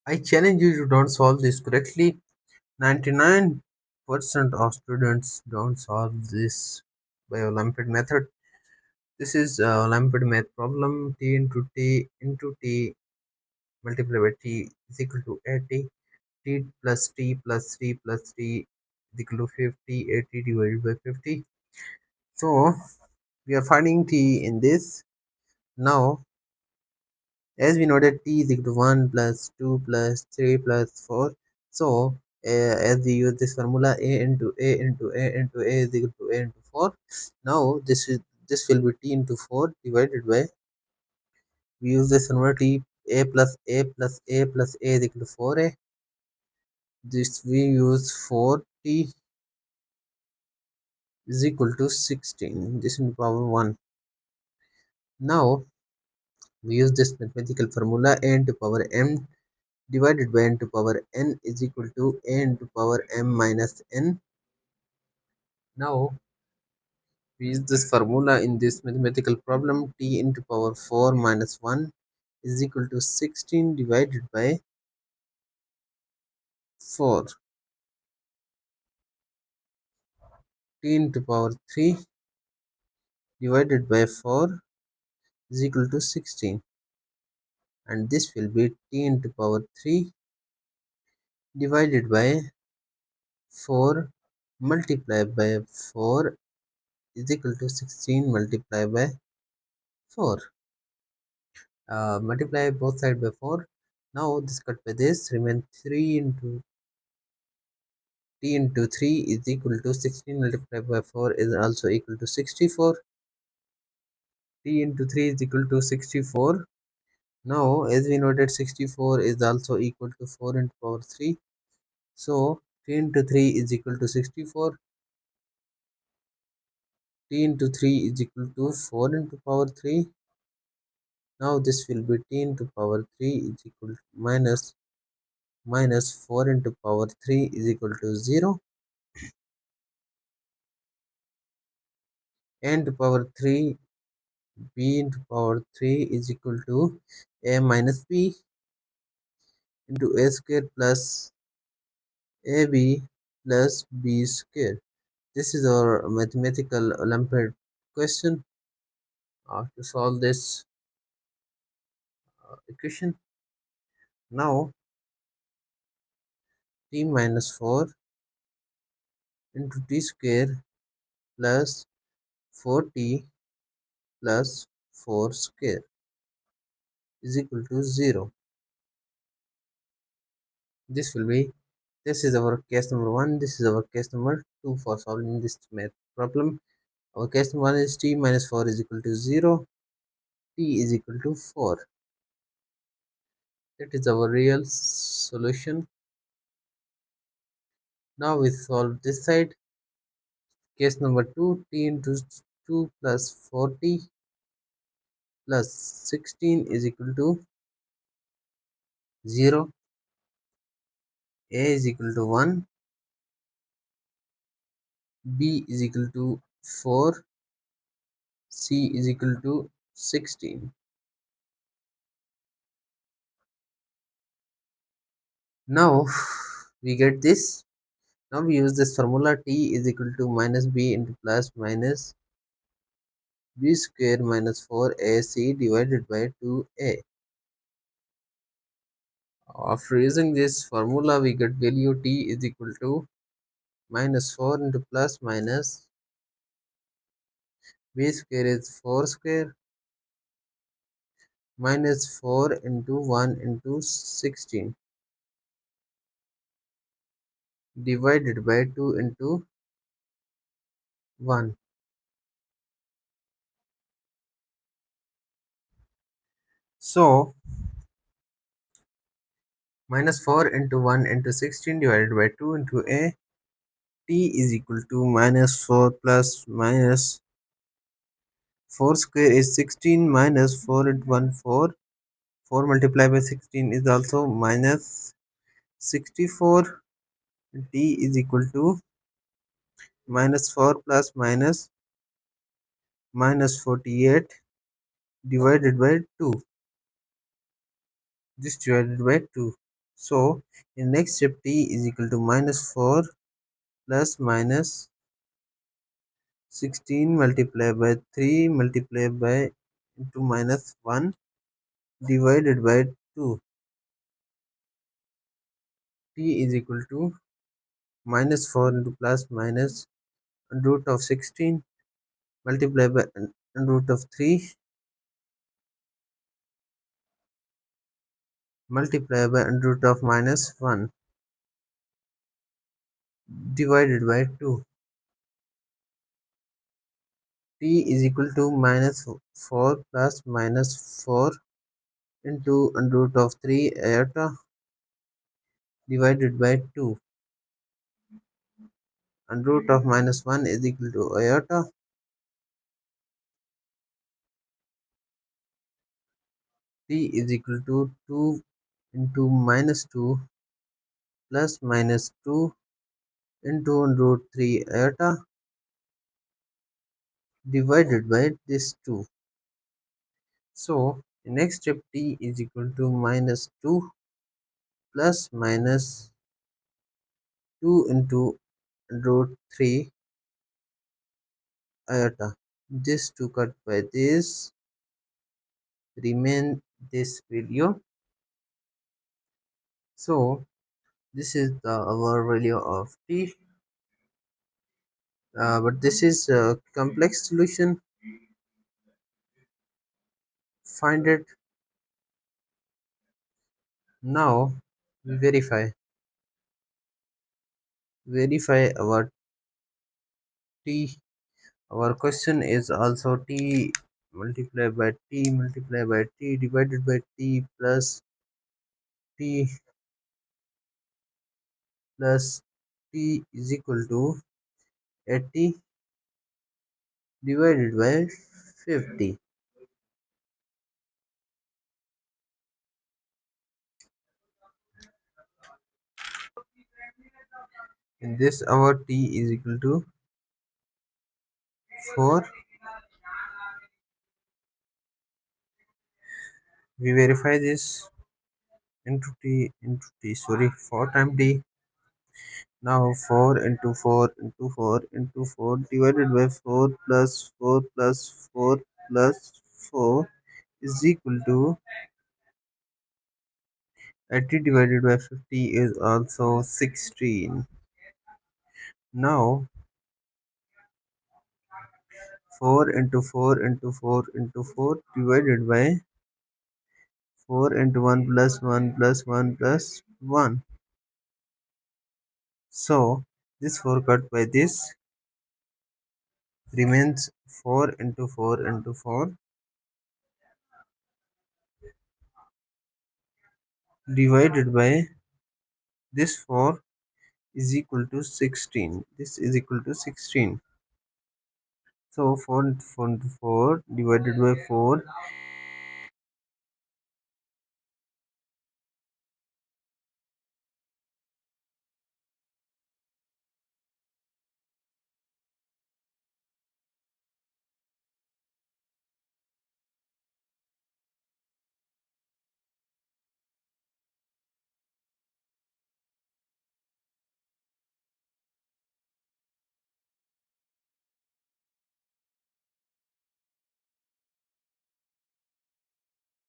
I challenge you to don't solve this correctly. 99% of students don't solve this by Olympiad method. This is Olympiad math problem. T into T into T multiplied by T is equal to 80. T plus T plus T plus T is equal to 50. 80 divided by 50. So we are finding T in this. Now, as we know that T is equal to 1 plus 2 plus 3 plus 4. So as we use this formula, A into A into A into A is equal to A into 4. Now this will be T into 4 divided by, we use this formula, T A plus A plus A plus A is equal to 4A. This we use 4T is equal to 16. This into power 1. Now we use this mathematical formula, A into power M divided by n to power n is equal to a into power m minus n. Now we use this formula in this mathematical problem. T into power 4 minus 1 is equal to 16 divided by 4. T into power 3 divided by 4 is equal to 16, and this will be T into power 3 divided by 4 multiplied by 4 is equal to 16 multiplied by 4. Multiply both sides by 4. Now this cut by this remain 3 into T into 3 is equal to 16 multiplied by 4 is also equal to 64. T into 3 is equal to 64. Now as we know that 64 is also equal to 4 into power 3. So T into 3 is equal to 64. T into 3 is equal to 4 into power 3. Now this will be T into power 3 is equal to minus 4 into power 3 is equal to 0. N to power 3 b into power 3 is equal to a minus b into a square plus ab plus b square. This is our mathematical Olympiad question. To solve this equation, now t minus 4 into t square plus 4t plus 4 square is equal to 0. This is our case number 1. This is our case number 2 for solving this math problem. Our case number 1 is t minus 4 is equal to 0. T is equal to 4. That is our real solution. Now we solve this side. Case number 2, t into 2 plus 4t plus 16 is equal to 0. A is equal to 1. B is equal to 4. C is equal to 16. Now we get this. Now we use this formula, t is equal to minus b into plus minus b square minus 4ac divided by 2a. After using this formula, we get value t is equal to minus 4 into plus minus b square is 4 square minus 4 into 1 into 16 divided by 2 into 1. So minus 4 into 1 into 16 divided by 2 into a, t is equal to minus 4 plus minus 4 square is 16 minus 4 into 1 4. 4 multiplied by 16 is also minus 64. T is equal to minus 4 plus minus 48 divided by 2. This divided by 2. So in next step t is equal to minus 4 plus minus 16 multiplied by 3 multiplied by into minus 1 divided by 2. T is equal to minus 4 into plus minus root of 16 multiplied by root of 3 multiplied by root of minus 1 divided by 2. T is equal to minus 4 plus minus 4 into root of 3 iota divided by 2, and root of minus 1 is equal to iota. T is equal to 2 into minus 2 plus minus 2 into root 3 iota divided by this 2. So next step t is equal to minus 2 plus minus 2 into root 3 iota. This 2 cut by this remain this value. So this is the our value of t, but this is a complex solution. Find it. Now we verify our t. Our question is also t multiplied by t multiplied by t divided by t plus t plus t is equal to 80 divided by 50. In this our t is equal to 4. We verify this into t, sorry, 4 times t. Now 4 into 4 into 4 into 4 divided by 4 plus 4 plus 4 plus 4 is equal to 80 divided by 50 is also 16. Now 4 into 4 into 4 into 4 divided by 4 into 1 plus 1 plus 1 plus 1. So this 4 cut by this remains 4 into 4 into 4 divided by this 4 is equal to 16. This is equal to 16. So 4 into 4 into 4 divided by 4